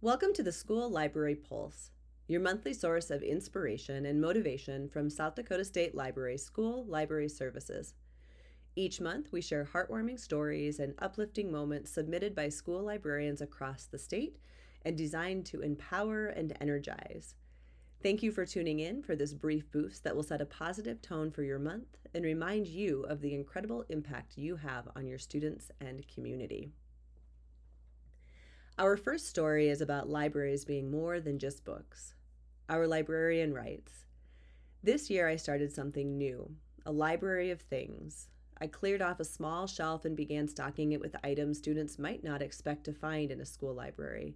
Welcome to the School Library Pulse, your monthly source of inspiration and motivation from South Dakota State Library School Library Services. Each month, we share heartwarming stories and uplifting moments submitted by school librarians across the state and designed to empower and energize. Thank you for tuning in for this brief boost that will set a positive tone for your month and remind you of the incredible impact you have on your students and community. Our first story is about libraries being more than just books. Our librarian writes, "This year I started something new, a library of things. I cleared off a small shelf and began stocking it with items students might not expect to find in a school library.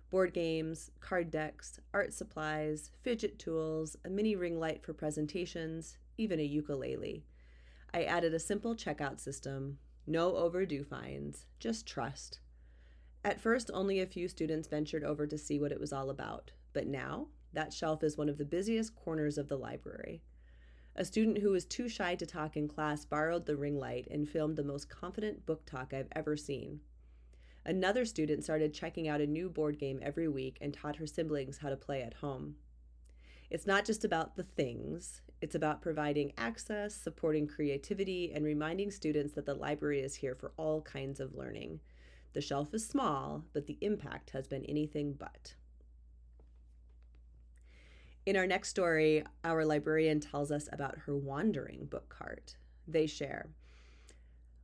Board games, card decks, art supplies, fidget tools, a mini ring light for presentations, even a ukulele. I added a simple checkout system, no overdue fines, just trust. At first, only a few students ventured over to see what it was all about, but now that shelf is one of the busiest corners of the library. A student who was too shy to talk in class borrowed the ring light and filmed the most confident book talk I've ever seen. Another student started checking out a new board game every week and taught her siblings how to play at home. It's not just about the things, it's about providing access, supporting creativity, and reminding students that the library is here for all kinds of learning. The shelf is small, but the impact has been anything but." In our next story, our librarian tells us about her wandering book cart. They share,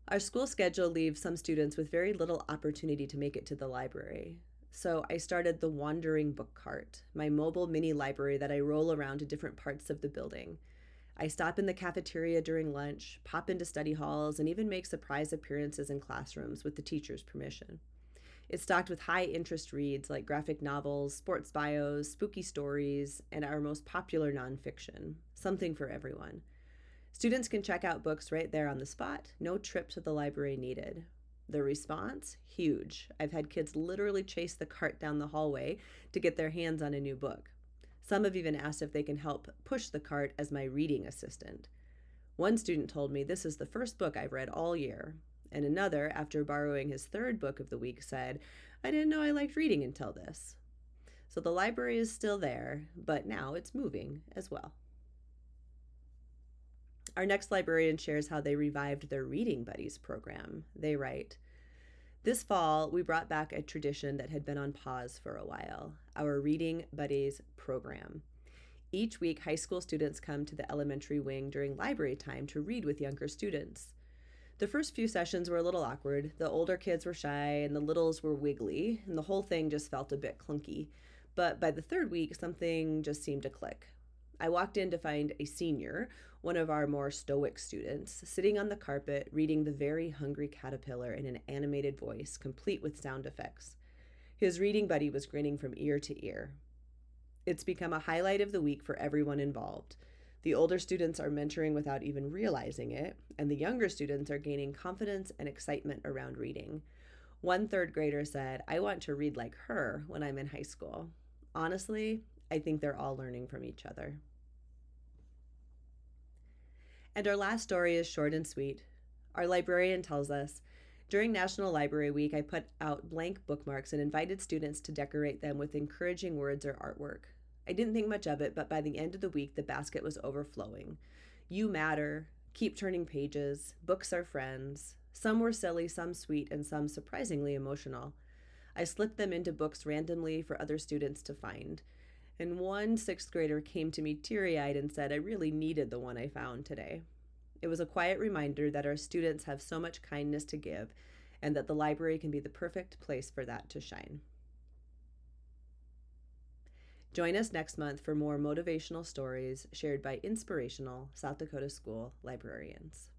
"Our school schedule leaves some students with very little opportunity to make it to the library. So I started the Wandering Book Cart, my mobile mini library that I roll around to different parts of the building. I stop in the cafeteria during lunch, pop into study halls, and even make surprise appearances in classrooms with the teacher's permission. It's stocked with high interest reads like graphic novels, sports bios, spooky stories, and our most popular nonfiction, something for everyone. Students can check out books right there on the spot, no trip to the library needed. The response? Huge. I've had kids literally chase the cart down the hallway to get their hands on a new book. Some have even asked if they can help push the cart as my reading assistant. One student told me this is the first book I've read all year, and another, after borrowing his third book of the week, said, I didn't know I liked reading until this. So the library is still there, but now it's moving as well." Our next librarian shares how they revived their Reading Buddies program. They write, "This fall, we brought back a tradition that had been on pause for a while, our Reading Buddies program. Each week, high school students come to the elementary wing during library time to read with younger students. The first few sessions were a little awkward. The older kids were shy and the littles were wiggly, and the whole thing just felt a bit clunky. But by the third week, something just seemed to click. I walked in to find a senior, one of our more stoic students, sitting on the carpet reading The Very Hungry Caterpillar in an animated voice, complete with sound effects. His reading buddy was grinning from ear to ear. It's become a highlight of the week for everyone involved. The older students are mentoring without even realizing it, and the younger students are gaining confidence and excitement around reading. One third grader said, I want to read like her when I'm in high school. Honestly, I think they're all learning from each other." And our last story is short and sweet. Our librarian tells us, "During National Library Week, I put out blank bookmarks and invited students to decorate them with encouraging words or artwork. I didn't think much of it, but by the end of the week, the basket was overflowing. You matter, keep turning pages, books are friends. Some were silly, some sweet, and some surprisingly emotional. I slipped them into books randomly for other students to find. And one sixth grader came to me teary-eyed and said, I really needed the one I found today. It was a quiet reminder that our students have so much kindness to give and that the library can be the perfect place for that to shine." Join us next month for more motivational stories shared by inspirational South Dakota school librarians.